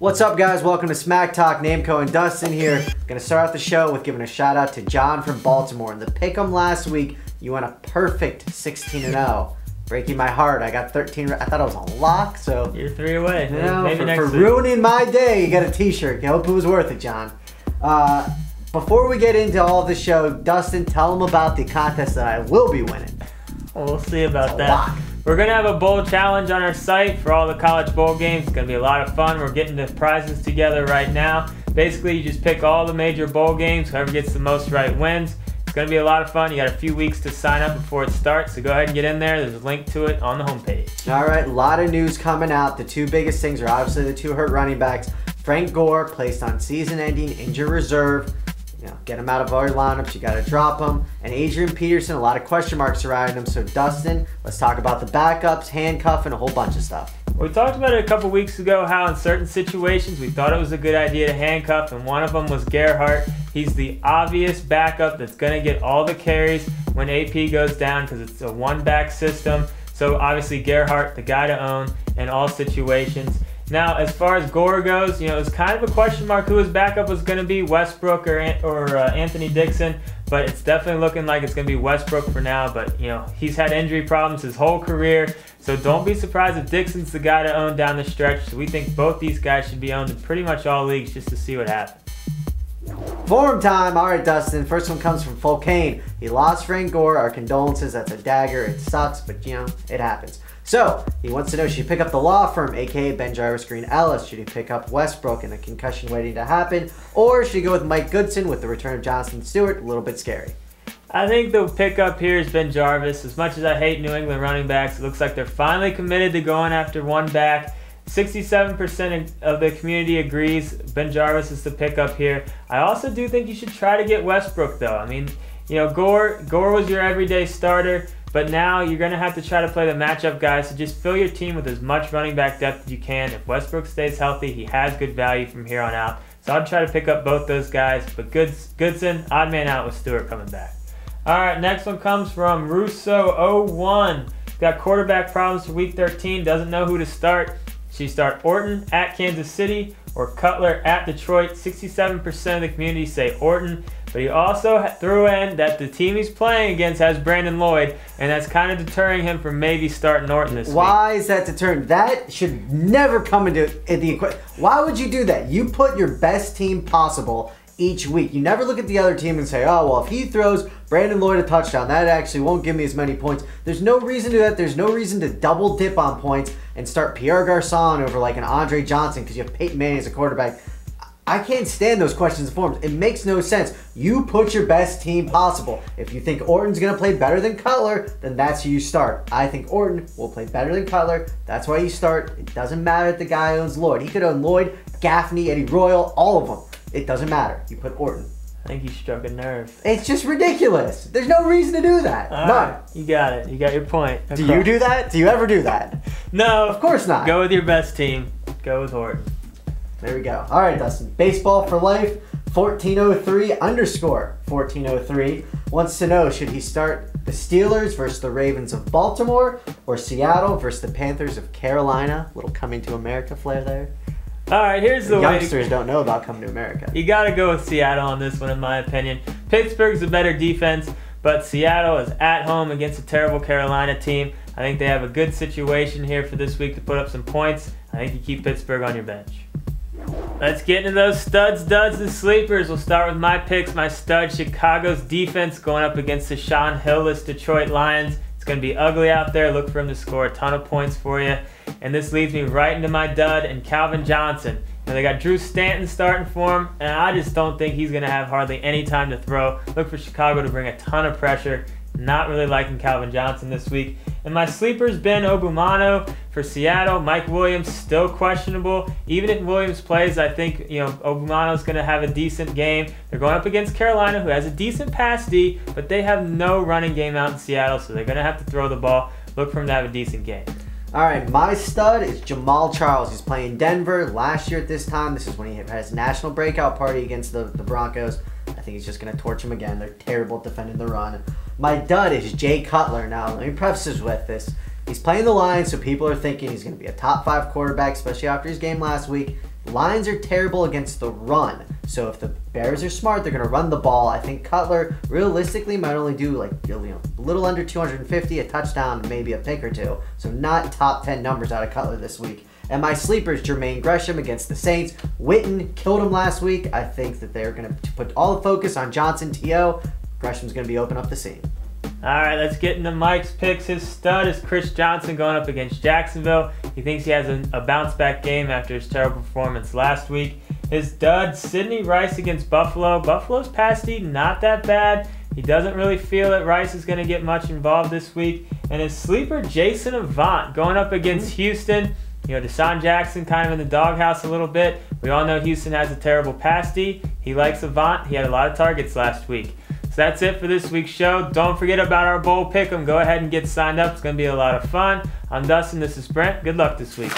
What's up, guys? Welcome to Smack Talk. Namco and Dustin here. Gonna start out the show with giving a shout out to John from Baltimore. In the pick'em last week, you went a perfect 16-0. Breaking my heart. I got 13. I thought I was on lock, so you're 3 away. You know, Maybe next for week. ruining my day, you got a T-shirt. I hope it was worth it, John. Before we get into all of the show, Dustin, tell them about the contest that I will be winning. Well, we'll see about that. Lock. We're going to have a bowl challenge on our site for all the college bowl games. It's going to be a lot of fun. We're getting the prizes together right now. Basically, you just pick all the major bowl games. Whoever gets the most right wins. It's going to be a lot of fun. You got a few weeks to sign up before it starts, so go ahead and get in there. There's a link to it on the homepage. All right, a lot of news coming out. The two biggest things are obviously the two hurt running backs. Frank Gore placed on season-ending injured reserve. You know, get him out of our lineups. You got to drop him. And Adrian Peterson, a lot of question marks surrounding him. So Dustin, let's talk about the backups, handcuff, and a whole bunch of stuff. We talked about it a couple weeks ago, how in certain situations we thought it was a good idea to handcuff, and one of them was Gerhart. He's the obvious backup that's going to get all the carries when AP goes down because it's a one-back system. So obviously Gerhart, the guy to own in all situations. Now, as far as Gore goes, you know, it's kind of a question mark who his backup was going to be, Westbrook or Anthony Dixon, but it's definitely looking like it's going to be Westbrook for now. But, you know, he's had injury problems his whole career, so don't be surprised if Dixon's the guy to own down the stretch. So we think both these guys should be owned in pretty much all leagues just to see what happens. Form time. All right, Dustin. First one comes from Fulcane. He lost Frank Gore. Our condolences. That's a dagger. It sucks, but, you know, it happens. So, he wants to know, should he pick up the law firm, a.k.a. Ben Jarvis Green Ellis? Should he pick up Westbrook and a concussion waiting to happen? Or should he go with Mike Goodson with the return of Jonathan Stewart? A little bit scary. I think the pickup here is Ben Jarvis. As much as I hate New England running backs, it looks like they're finally committed to going after one back. 67% of the community agrees Ben Jarvis is the pickup here. I also do think you should try to get Westbrook, though. I mean, you know, Gore was your everyday starter. But now you're going to have to try to play the matchup guys, so just fill your team with as much running back depth as you can. If Westbrook stays healthy, he has good value from here on out. So I'd try to pick up both those guys. But Goodson, odd man out with Stewart coming back. All right, next one comes from Russo01. Got quarterback problems for Week 13, doesn't know who to start. Should you start Orton at Kansas City or Cutler at Detroit? 67% of the community say Orton. But he also threw in that the team he's playing against has Brandon Lloyd, and that's kind of deterring him from maybe starting Norton this week. Why is that deterring? That should never come into the equation. Why would you do that? You put your best team possible each week. You never look at the other team and say, oh, well, if he throws Brandon Lloyd a touchdown, that actually won't give me as many points. There's no reason to do that. There's no reason to double dip on points and start Pierre Garçon over like an Andre Johnson because you have Peyton Manning as a quarterback. I can't stand those questions and forms. It makes no sense. You put your best team possible. If you think Orton's going to play better than Cutler, then that's who you start. I think Orton will play better than Cutler. That's why you start. It doesn't matter if the guy owns Lloyd. He could own Lloyd, Gaffney, Eddie Royal, all of them. It doesn't matter. You put Orton. I think you struck a nerve. It's just ridiculous. There's no reason to do that. All None. right, you got it. You got your point. Do you do that? Do you ever do that? No. Of course not. Go with your best team. Go with Orton. There we go. All right, Dustin. Baseball for Life, 1403 _ 1403 wants to know, should he start the Steelers versus the Ravens of Baltimore or Seattle versus the Panthers of Carolina? Little Coming to America flair there. All right, here's the way. Youngsters don't know about Coming to America. You got to go with Seattle on this one, in my opinion. Pittsburgh's a better defense, but Seattle is at home against a terrible Carolina team. I think they have a good situation here for this week to put up some points. I think you keep Pittsburgh on your bench. Let's get into those studs, duds, and sleepers. We'll start with my picks. My stud, Chicago's defense going up against the Sean Hill-less Detroit Lions. It's going to be ugly out there. Look for him to score a ton of points for you. And this leads me right into my dud and Calvin Johnson. Now they got Drew Stanton starting for him, and I just don't think he's going to have hardly any time to throw. Look for Chicago to bring a ton of pressure. Not really liking Calvin Johnson this week. And my sleeper's Ben Obumano for Seattle. Mike Williams still questionable. Even if Williams plays, I think Obumano's going to have a decent game. They're going up against Carolina, who has a decent pass D, but they have no running game out in Seattle, so they're going to have to throw the ball. Look for him to have a decent game. All right, my stud is Jamal Charles. He's playing Denver. Last year at this time, this is when he had his national breakout party against the Broncos. I think he's just going to torch him again. They're terrible at defending the run. My dud is Jay Cutler. Now, let me preface this with this. He's playing the Lions, so people are thinking he's going to be a top 5 quarterback, especially after his game last week. Lions are terrible against the run. So if the Bears are smart, they're going to run the ball. I think Cutler realistically might only do like a little under 250, a touchdown, maybe a pick or two. So not top 10 numbers out of Cutler this week. And my sleeper is Jermaine Gresham against the Saints. Witten killed him last week. I think that they're going to put all the focus on Johnson, T.O. Gresham's going to be open up the seam. All right, let's get into Mike's picks. His stud is Chris Johnson going up against Jacksonville. He thinks he has a bounce-back game after his terrible performance last week. His dud, Sidney Rice against Buffalo. Buffalo's pass D, not that bad. He doesn't really feel that Rice is going to get much involved this week. And his sleeper, Jason Avant, going up against Houston. Deshaun Jackson kind of in the doghouse a little bit. We all know Houston has a terrible pass D. He likes Avant. He had a lot of targets last week. So that's it for this week's show. Don't forget about our bowl pick'em. Go ahead and get signed up. It's going to be a lot of fun. I'm Dustin. This is Brent. Good luck this week.